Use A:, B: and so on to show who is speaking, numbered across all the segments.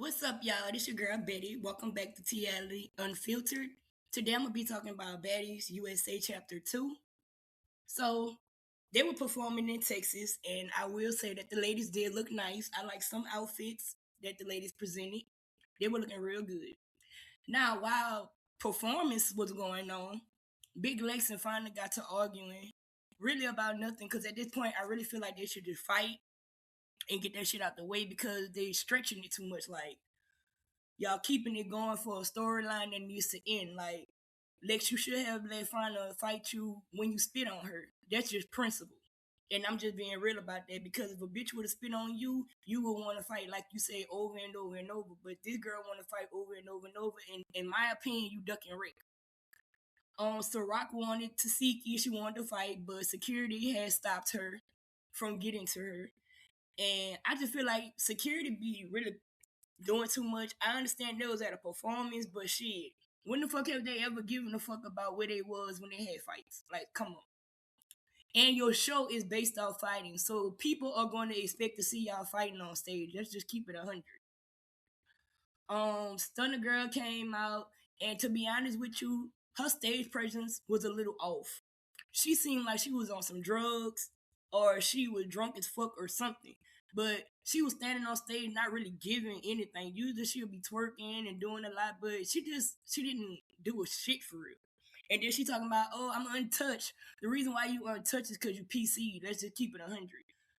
A: What's up, y'all? This your girl Betty. Welcome back to TLE Unfiltered. Today I'm gonna be talking about Baddies USA Chapter 2. So they were performing in Texas, and I will say that the ladies did look nice. I like some outfits that the ladies presented. They were looking real good. Now, while performance was going on, Big Lex and finally got to arguing really about nothing. Because at this point, I really feel like they should just fight and get that shit out the way because they stretching it too much. Like y'all keeping it going for a storyline that needs to end. Like Lex, you should have let Fauna fight you when you spit on her. That's just principle. And I'm just being real about that because if a bitch would have spit on you, you would want to fight like you say over and over and over. But this girl want to fight over and over and over. And in my opinion, you duck and Rick. Ciroc wanted to seek you. She wanted to fight, but security had stopped her from getting to her. And I just feel like security be really doing too much. I understand they was at a performance, but shit, when the fuck have they ever given a fuck about where they was when they had fights? Like, come on. And your show is based off fighting, so people are going to expect to see y'all fighting on stage. Let's just keep it 100. Stunner Girl came out, and to be honest with you, her stage presence was a little off. She seemed like she was on some drugs, or she was drunk as fuck or something. But she was standing on stage, not really giving anything. Usually she'll be twerking and doing a lot, but she didn't do a shit for real. And then she talking about, oh, I'm untouched. The reason why you untouched is because you PC. Let's just keep it 100.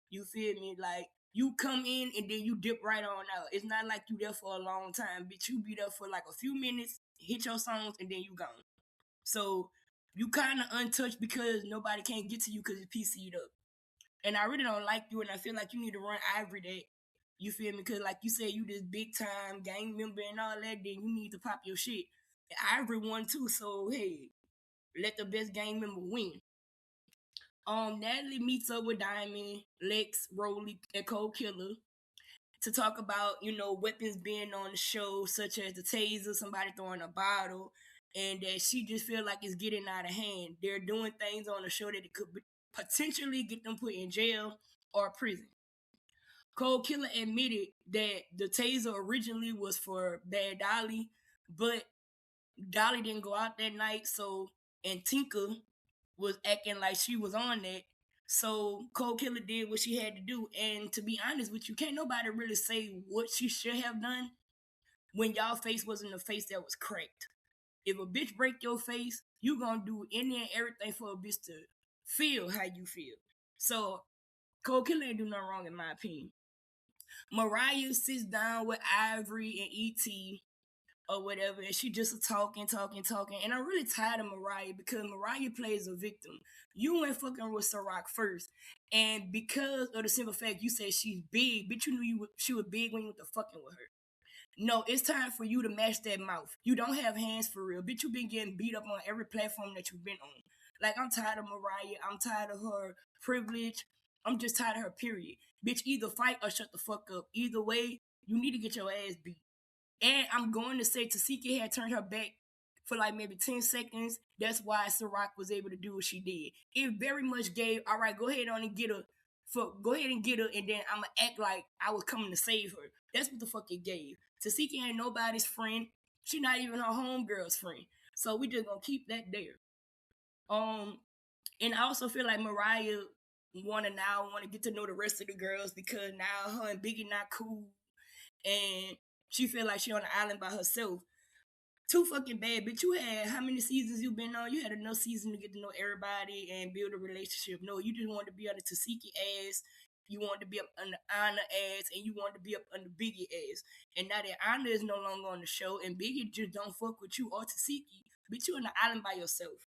A: You feel me? Like, you come in and then you dip right on out. It's not like you there for a long time, bitch. You be there for like a few minutes, hit your songs, and then you gone. So you kind of untouched because nobody can get to you because it's PC'd up. And I really don't like you, and I feel like you need to run Ivory that. You feel me? Because like you said, you this big time gang member and all that, then you need to pop your shit. Ivory won too, so hey, let the best gang member win. Natalie meets up with Diamond, Lex, Rolly, and Cold Killer to talk about, weapons being on the show, such as the taser, somebody throwing a bottle, and that she just feel like it's getting out of hand. They're doing things on the show that it could potentially get them put in jail or prison. Cold Killer admitted that the taser originally was for Bad Dolly, but Dolly didn't go out that night, so and Tinka was acting like she was on that. So Cold Killer did what she had to do. And to be honest with you, can't nobody really say what she should have done when y'all face wasn't a face that was cracked. If a bitch break your face, you gonna do any and everything for a bitch to feel how you feel. So Cold Killer ain't do nothing wrong in my opinion. Mariah sits down with Ivory and E.T. or whatever, and she just talking. And I'm really tired of Mariah because Mariah plays a victim. You went fucking with Ciroc first, and because of the simple fact you said she's big, bitch, you knew she was big when you went to fucking with her. No, it's time for you to match that mouth. You don't have hands for real, bitch. You been getting beat up on every platform that you've been on. Like, I'm tired of Mariah. I'm tired of her privilege. I'm just tired of her. Period. Bitch, either fight or shut the fuck up. Either way, you need to get your ass beat. And I'm going to say Tasiki had turned her back for like maybe 10 seconds. That's why Ciroc was able to do what she did. It very much gave, all right, go ahead on and get her. Go ahead and get her, and then I'ma act like I was coming to save her. That's what the fuck it gave. Tasiki ain't nobody's friend. She not even her homegirl's friend. So we just gonna keep that there. Um, and I also feel like Mariah wanna get to know the rest of the girls because now her and Biggie not cool, and she feel like she on the island by herself. Too fucking bad, bitch. You had how many seasons you been on? You had enough season to get to know everybody and build a relationship. No, you just wanted to be under Tasiki ass. You wanted to be up under Anna ass, and you wanted to be up under Biggie ass. And now that Anna is no longer on the show, and Biggie just don't fuck with you or Tasiki, bitch, you on the island by yourself.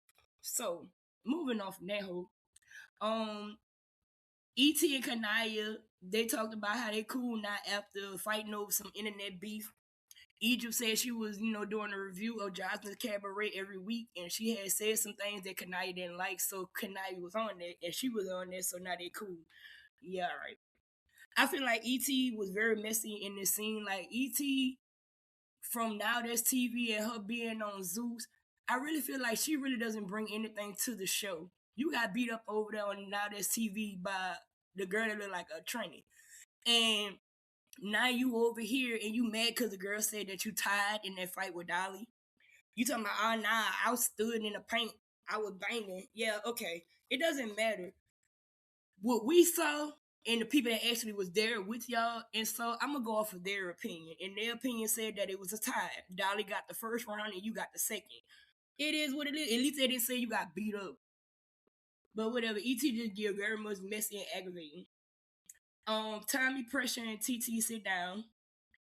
A: So moving on from that whole, um, E.T. and Kanaya, they talked about how they cool now after fighting over some internet beef. Egypt said she was, doing a review of Johnson's Cabaret every week, and she had said some things that Kanaya didn't like, so Kanaya was on there, and she was on there, so now they cool. Yeah, all right. I feel like E.T. was very messy in this scene. Like, E.T. from Now That's TV and her being on Zeus, I really feel like she really doesn't bring anything to the show. You got beat up over there on Now That's TV by the girl that looked like a tranny. And Now you over here and you mad because the girl said that you tied in that fight with Dolly. You talking about, oh, nah, I stood in the paint. I was banging. Yeah, okay. It doesn't matter. What we saw and the people that actually was there with y'all, and so I'm gonna go off of their opinion. And their opinion said that it was a tie. Dolly got the first round and you got the second. It is what it is. At least they didn't say you got beat up. But whatever. ET just get very much messy and aggravating. Tommy Pressure and TT sit down,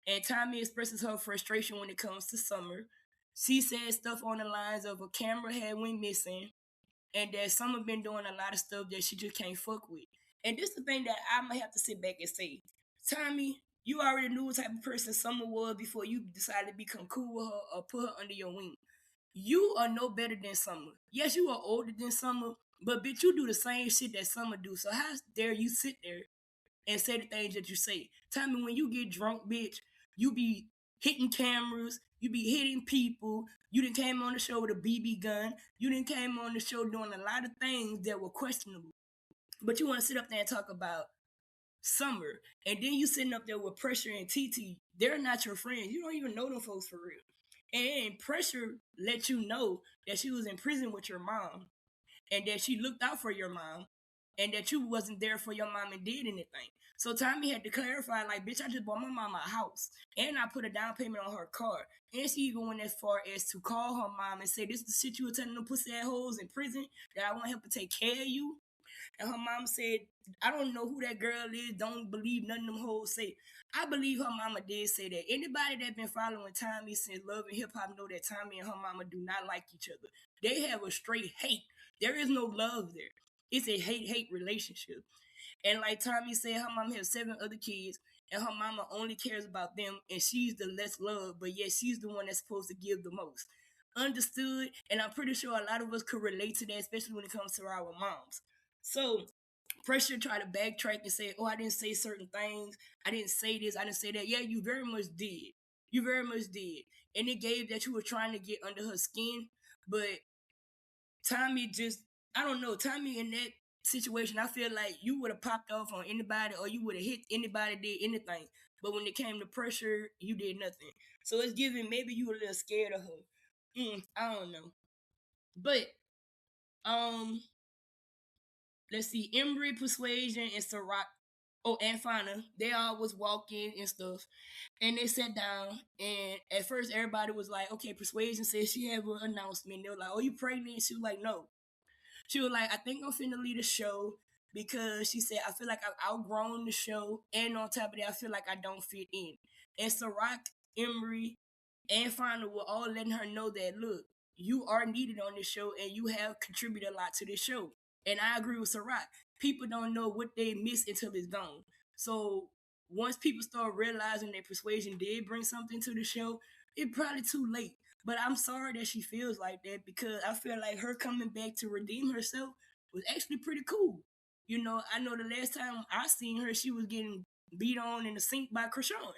A: and Tommy expresses her frustration when it comes to Summer. She said stuff on the lines of a camera had went missing, and that Summer been doing a lot of stuff that she just can't fuck with. And this is the thing that I might have to sit back and say, Tommy, you already knew what type of person Summer was before you decided to become cool with her or put her under your wing. You are no better than Summer. Yes, you are older than Summer, but bitch, you do the same shit that Summer do. So how dare you sit there and say the things that you say? Tell me, when you get drunk, bitch, you be hitting cameras, you be hitting people. You done came on the show with a BB gun. You done came on the show doing a lot of things that were questionable. But you want to sit up there and talk about Summer, and then you sitting up there with Pressure and TT. They're not your friends. You don't even know them folks for real. And Pressure let you know that she was in prison with your mom, and that she looked out for your mom, and that you wasn't there for your mom and did anything. So Tommy had to clarify, like, bitch, I just bought my mom a house, and I put a down payment on her car. And she even went as far as to call her mom and say, this is the shit you were telling them pussy ass hoes in prison, that I want help to take care of you. And her mom said, I don't know who that girl is. Don't believe none of them hoes say. I believe her mama did say that. Anybody that been following Tommy since Love and Hip Hop know that Tommy and her mama do not like each other. They have a straight hate. There is no love there. It's a hate relationship. And like Tommy said, her mama has 7 other kids, and her mama only cares about them, and she's the less loved, but yet she's the one that's supposed to give the most. Understood, and I'm pretty sure a lot of us could relate to that, especially when it comes to our moms. So Pressure try to backtrack and say, oh, I didn't say certain things. I didn't say this. I didn't say that. Yeah, you very much did. You very much did. And it gave that you were trying to get under her skin. But Tommy just, I don't know, Tommy in that situation, I feel like you would have popped off on anybody or you would have hit anybody, did anything. But when it came to Pressure, you did nothing. So it's giving maybe you were a little scared of her. I don't know. But, um, let's see, Embry, Persuasion, and Ciroc, oh, and Fana, they all was walking and stuff. And they sat down, and at first everybody was like, okay, Persuasion said she had an announcement. They were like, oh, you pregnant? She was like, no. She was like, I think I'm finna leave the show because she said, I feel like I've outgrown the show. And on top of that, I feel like I don't fit in. And Ciroc, Emery, and Fonda were all letting her know that, look, you are needed on this show and you have contributed a lot to this show. And I agree with Ciroc. People don't know what they miss until it's gone. So once people start realizing that Persuasion did bring something to the show, it's probably too late. But I'm sorry that she feels like that because I feel like her coming back to redeem herself was actually pretty cool. You know, I know the last time I seen her, she was getting beat on in the sink by Krishan.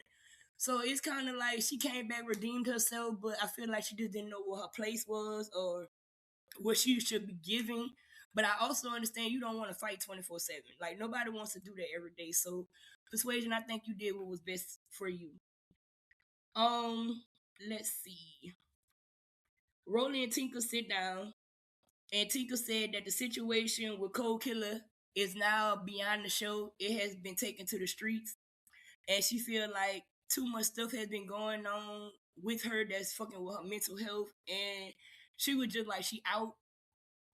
A: So it's kind of like she came back, redeemed herself, but I feel like she just didn't know what her place was or what she should be giving. But I also understand you don't want to fight 24/7. Like nobody wants to do that every day. So Persuasion, I think you did what was best for you. Um, let's see. Rolly and Tinker sit down, and Tinker said that the situation with Cold Killer is now beyond the show. It has been taken to the streets, and she feel like too much stuff has been going on with her that's fucking with her mental health, and she was just like she out,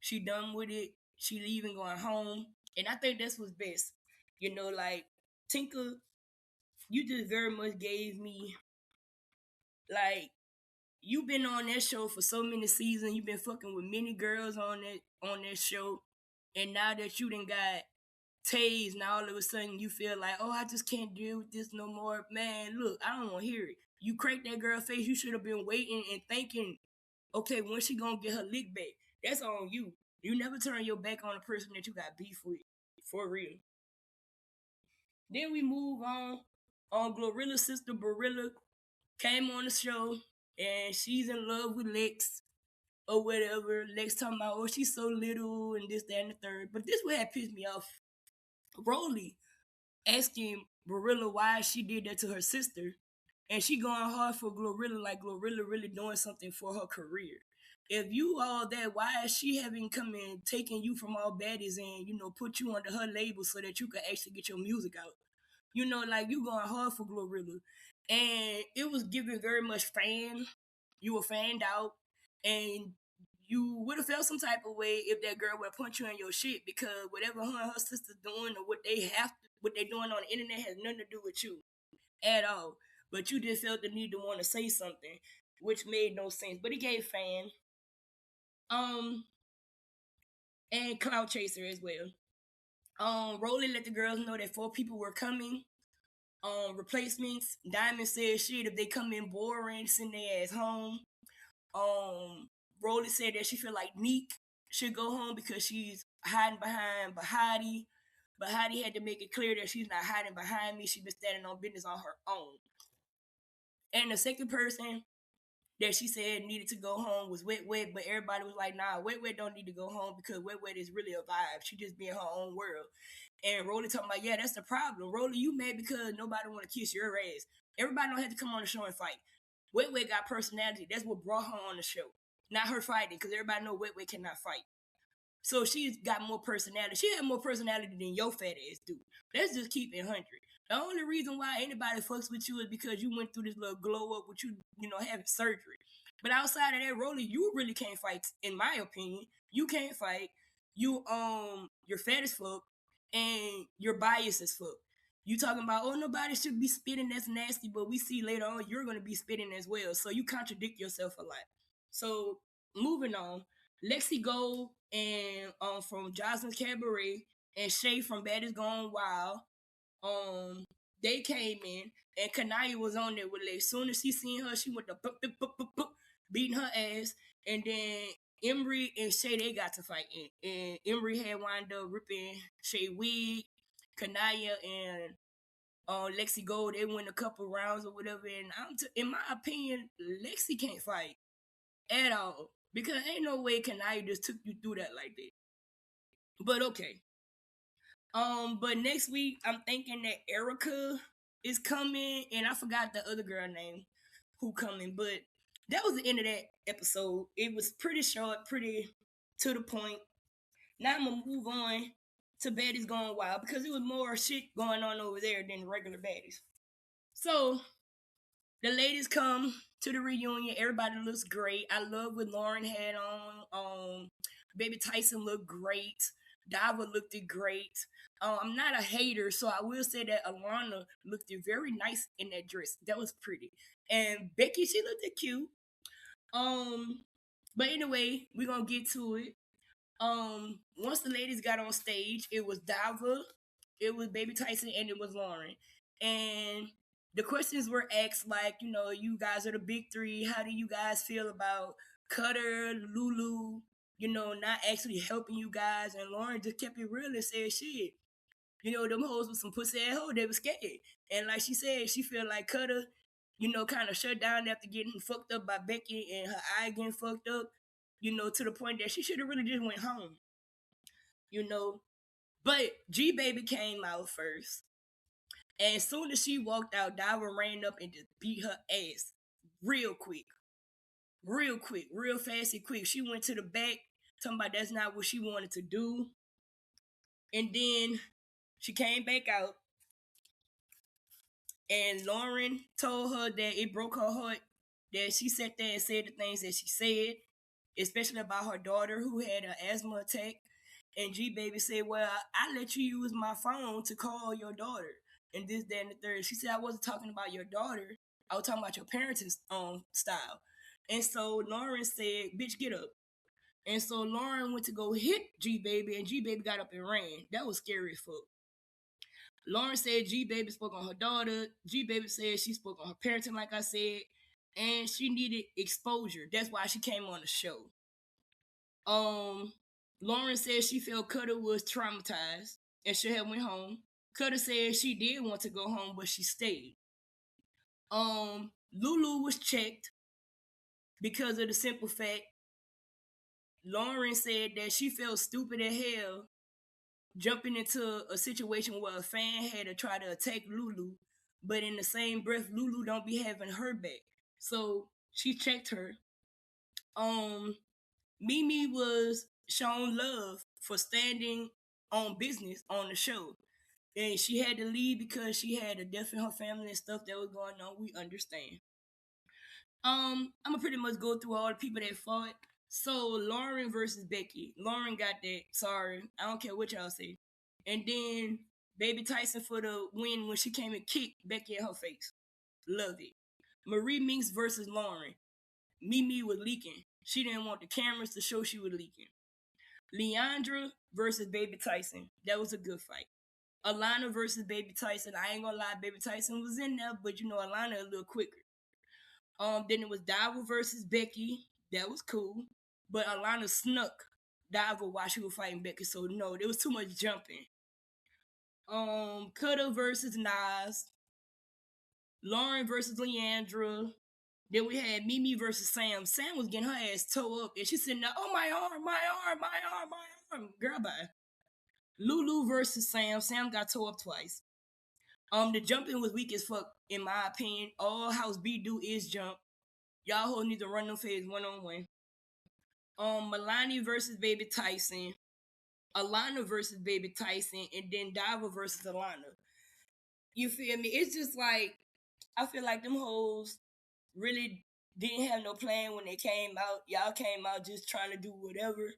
A: she done with it, she leaving, going home, and I think that's what's best. You know, like Tinker, you just very much gave me like you've been on that show for so many seasons. You've been fucking with many girls on that show, and now that you done got tased, now all of a sudden you feel like, oh, I just can't deal with this no more. Man, look, I don't want to hear it. You cracked that girl face. You should have been waiting and thinking, okay, when she gonna get her lick back? That's on you. You never turn your back on a person that you got beef with, for real. Then we move on. On Glorilla's sister Barilla came on the show, and she's in love with Lex or whatever. Lex talking about, oh, she's so little and this, that, and the third. But this way had pissed me off. Rolly asking Gorilla why she did that to her sister, and she going hard for Glorilla, like Glorilla really doing something for her career. If you all that, why is she having come and taken you from all baddies and put you under her label so that you could actually get your music out? Like you going hard for Glorilla, and it was given very much fan. You were fanned out, and you would have felt some type of way if that girl would punch you in your shit because whatever her and her sister doing or what they doing on the internet has nothing to do with you at all. But you just felt the need to want to say something, which made no sense. But it gave fan, um, and Cloud Chaser as well. Rolly let the girls know that 4 people were coming. Replacements. Diamond said shit if they come in boring, send their ass home. Um, Rolly said that she feel like Neek should go home because she's hiding behind Bahati. Bahati had to make it clear that she's not hiding behind me. She's been standing on business on her own. And the second person that she said needed to go home was Wet Wet, but everybody was like, nah, Wet Wet don't need to go home because Wet Wet is really a vibe. She just be in her own world. And Rolly talking about, yeah, that's the problem. Rolly, you mad because nobody want to kiss your ass. Everybody don't have to come on the show and fight. Wet Wet got personality. That's what brought her on the show. Not her fighting, because everybody know Wet Wet cannot fight. So she's got more personality. She had more personality than your fat ass do. Let's just keep it 100. The only reason why anybody fucks with you is because you went through this little glow up with you, having surgery. But outside of that, Rolly, you really can't fight, in my opinion. You can't fight. You're fat as fuck, and you're biased as fuck. You talking about, oh, nobody should be spitting, that's nasty, but we see later on you're going to be spitting as well. So you contradict yourself a lot. So moving on, Lexi Gold and from Jocelyn's Cabaret and Shay from Baddies Gone Wild, they came in and Kanaya was on there with Lex. As soon as she seen her, she went to beating her ass, and then Emery and Shay, they got to fight, and Emery had wound up ripping Shay wig. Kanaya and Lexi Gold, they went a couple rounds or whatever, and in my opinion, Lexi can't fight at all because ain't no way Kanaya just took you through that like that. But okay. But next week I'm thinking that Erica is coming, and I forgot the other girl name who coming, but that was the end of that episode. It was pretty short, pretty to the point. Now I'm gonna move on to Baddies Gone Wild because there was more shit going on over there than regular baddies. So the ladies come to the reunion. Everybody looks great. I love what Lauren had on. Baby Tyson looked great. Dava looked great. I'm not a hater, so I will say that Alana looked very nice in that dress. That was pretty. And Becky, she looked cute. But anyway, we're gonna get to it. Once the ladies got on stage, it was Dava, it was Baby Tyson, and it was Lauren. And the questions were asked like, you guys are the big three. How do you guys feel about Cutter, Lulu, not actually helping you guys? And Lauren just kept it real and said, shit, them hoes with some pussy ass hoes, they were scared. And like she said, she feel like Cutter, kind of shut down after getting fucked up by Becky and her eye getting fucked up, to the point that she should have really just went home. But G Baby came out first. And as soon as she walked out, Dava ran up and just beat her ass real quick. Real quick, real fast and quick. She went to the back, talking about that's not what she wanted to do. And then she came back out. And Lauren told her that it broke her heart that she sat there and said the things that she said, especially about her daughter who had an asthma attack. And G Baby said, well, I let you use my phone to call your daughter. And this, that, and the third. She said, I wasn't talking about your daughter. I was talking about your parenting style. And so Lauren said, bitch, get up. And so Lauren went to go hit G Baby, and G Baby got up and ran. That was scary as fuck. Lauren said G Baby spoke on her daughter. G Baby said she spoke on her parenting, like I said. And she needed exposure. That's why she came on the show. Lauren said she felt Cutter was traumatized and should have went home. Cutter said she did want to go home, but she stayed. Lulu was checked because of the simple fact Lauren said that she felt stupid as hell jumping into a situation where a fan had to try to attack Lulu, but in the same breath, Lulu don't be having her back. So she checked her. Um, Mimi was shown love for standing on business on the show. And she had to leave because she had a death in her family and stuff that was going on. We understand. I'm gonna pretty much go through all the people that fought. So Lauren versus Becky. Lauren got that. Sorry, I don't care what y'all say. And then Baby Tyson for the win when she came and kicked Becky in her face. Love it. Marie Minx versus Lauren. Mimi was leaking. She didn't want the cameras to show she was leaking. Leandra versus Baby Tyson. That was a good fight. Alana versus Baby Tyson. I ain't gonna lie, Baby Tyson was in there, but you know Alana a little quicker. Then it was Diva versus Becky. That was cool. But Alana snuck Diva while she was fighting Becky, so no, there was too much jumping. Cutter versus Nas. Lauren versus Leandra. Then we had Mimi versus Sam. Sam was getting her ass towed up, and she's sitting there, oh, my arm, my arm, my arm, my arm. Girl, bye. Lulu versus Sam. Sam got towed up twice. The jumping was weak as fuck, in my opinion. All House B do is jump. Y'all who need to run them fades one-on-one. Milani versus Baby Tyson. Alana versus Baby Tyson. And then Diva versus Alana. You feel me? It's just like, I feel like them hoes really didn't have no plan when they came out. Y'all came out just trying to do whatever.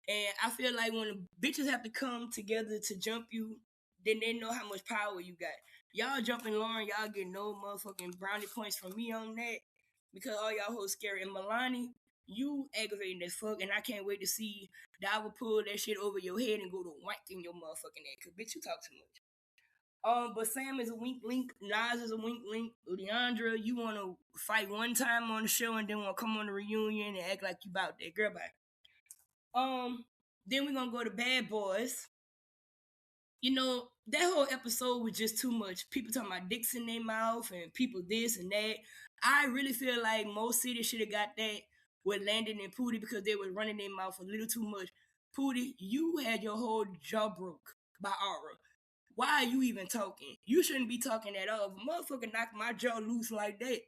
A: And I feel like when bitches have to come together to jump you, then they know how much power you got. Y'all jumping Lauren, y'all get no motherfucking brownie points from me on that. Because all y'all hoes scary. And Milani, you aggravating as fuck, and I can't wait to see Diva pull that shit over your head and go to wank in your motherfucking neck. Cause bitch, you talk too much. But Sam is a weak link. Nas is a weak link. Leandra, you want to fight one time on the show and then want to come on the reunion and act like you about that. Girl, bye. Then we're gonna go to Bad Boys. You know, that whole episode was just too much. People talking about dicks in their mouth and people this and that. I really feel like most cities should have got that with Landon and Pootie because they were running their mouth a little too much. Pootie, you had your whole jaw broke by Aura. Why are you even talking? You shouldn't be talking at all. If a motherfucker knock my jaw loose like that,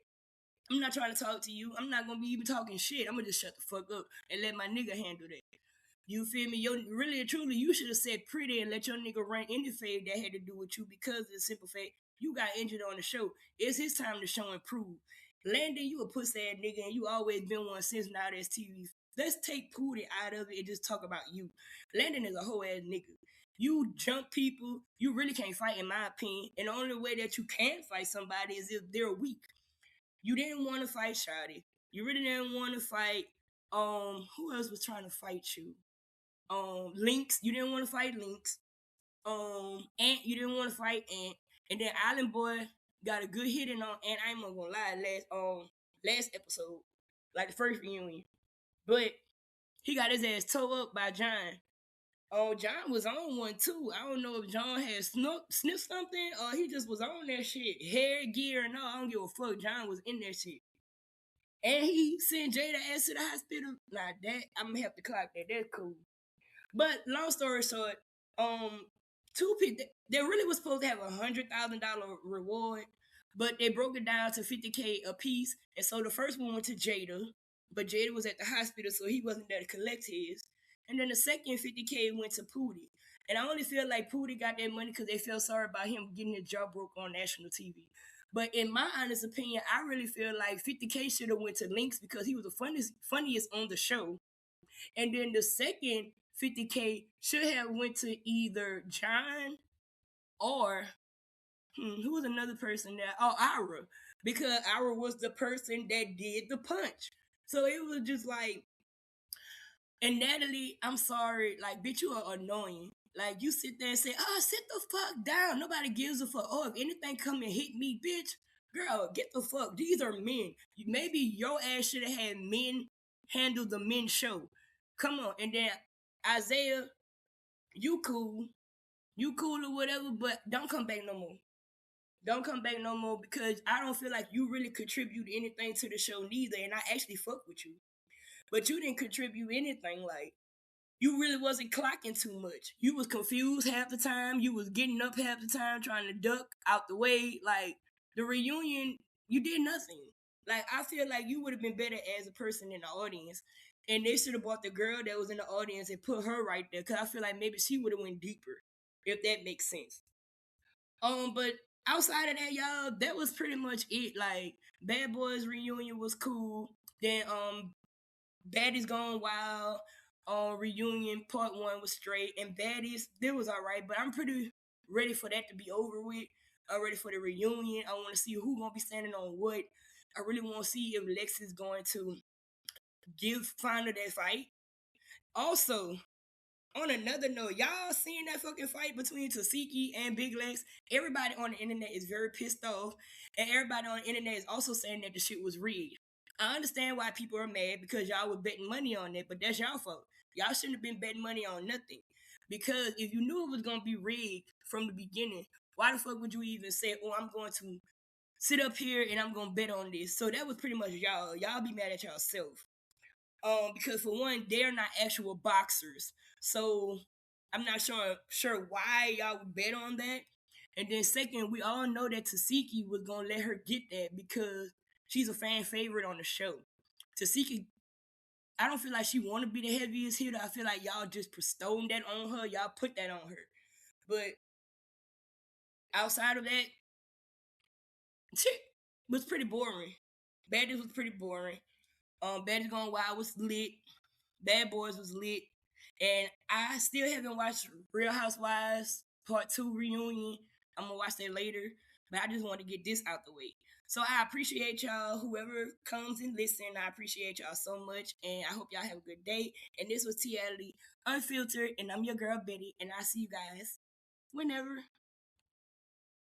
A: I'm not trying to talk to you. I'm not gonna be even talking shit. I'm gonna just shut the fuck up and let my nigga handle that. You feel me? Really and truly, you should have said pretty and let your nigga run any fade that had to do with you because of the simple fact you got injured on the show. It's his time to show and prove. Landon, you a pussy ass nigga and you always been one since now that's TV. Let's take Pootie out of it and just talk about you. Landon is a whole ass nigga. You jump people, you really can't fight in my opinion. And the only way that you can fight somebody is if they're weak. You didn't want to fight Shotty. You really didn't want to fight who else was trying to fight you? Lynx, you didn't want to fight Lynx. Ant, you didn't want to fight Ant. And then Island Boy got a good hitting on Ant. I ain't gonna lie, last episode, like the first reunion. But he got his ass towed up by John. John was on one too. I don't know if John had sniffed something or he just was on that shit. Hair, gear, and all. I don't give a fuck. John was in that shit. And he sent Jada ass to the hospital. Nah, that, I'm gonna have to clock that. That's cool. But long story short, two people, they really was supposed to have $100,000 reward, but they broke it down to $50K a piece. And so the first one went to Jada, but Jada was at the hospital, so he wasn't there to collect his. And then the second $50K went to Pootie. And I only feel like Pootie got that money because they felt sorry about him getting his jaw broke on national TV. But in my honest opinion, I really feel like 50K should have went to Lynx because he was the funniest on the show. And then the second 50K should have went to either John or who was another person there? Oh, Ira. Because Ira was the person that did the punch. So it was just like, and Natalie, I'm sorry, like, bitch, you are annoying. Like, you sit there and say, oh, sit the fuck down. Nobody gives a fuck. Oh, if anything come and hit me, bitch, girl, get the fuck. These are men. Maybe your ass should have had men handle the men's show. Come on. And then Isaiah, you cool or whatever, but don't come back no more. Don't come back no more because I don't feel like you really contribute anything to the show neither, and I actually fuck with you. But you didn't contribute anything, like, you really wasn't clocking too much. You was confused half the time. You was getting up half the time trying to duck out the way. Like the reunion, you did nothing. Like I feel like you would have been better as a person in the audience, and they should have brought the girl that was in the audience and put her right there. Cause I feel like maybe she would have went deeper, if that makes sense. But outside of that, y'all, that was pretty much it. Like Bad Boys reunion was cool. Then Baddies Gone Wild reunion part one was straight, and Baddies that was alright. But I'm pretty ready for that to be over with. I'm ready for the reunion. I want to see who gonna be standing on what. I really want to see if Lex is going to give Founder that fight. Also, on another note, y'all seen that fucking fight between Tasiki and Big Lex? Everybody on the internet is very pissed off, and everybody on the internet is also saying that the shit was rigged. I understand why people are mad because y'all were betting money on it, but that's y'all fault. Y'all shouldn't have been betting money on nothing. Because if you knew it was gonna be rigged from the beginning, why the fuck would you even say, "Oh, I'm going to sit up here and I'm gonna bet on this"? So that was pretty much y'all. Y'all be mad at yourself. Because for one, they're not actual boxers, so I'm not sure why y'all would bet on that. And then second, we all know that Tasiki was gonna let her get that because she's a fan favorite on the show. Tasiki, I don't feel like she want to be the heaviest hitter. I feel like y'all just bestowed that on her. Y'all put that on her. But outside of that, shit was pretty boring. Baddies was pretty boring. Baddies Gone Wild was lit. Bad Boys was lit. And I still haven't watched Real Housewives Part 2 reunion. I'm gonna watch that later. But I just want to get this out the way. So I appreciate y'all, whoever comes and listen. I appreciate y'all so much. And I hope y'all have a good day. And this was Reality Unfiltered. And I'm your girl Betty. And I'll see you guys whenever.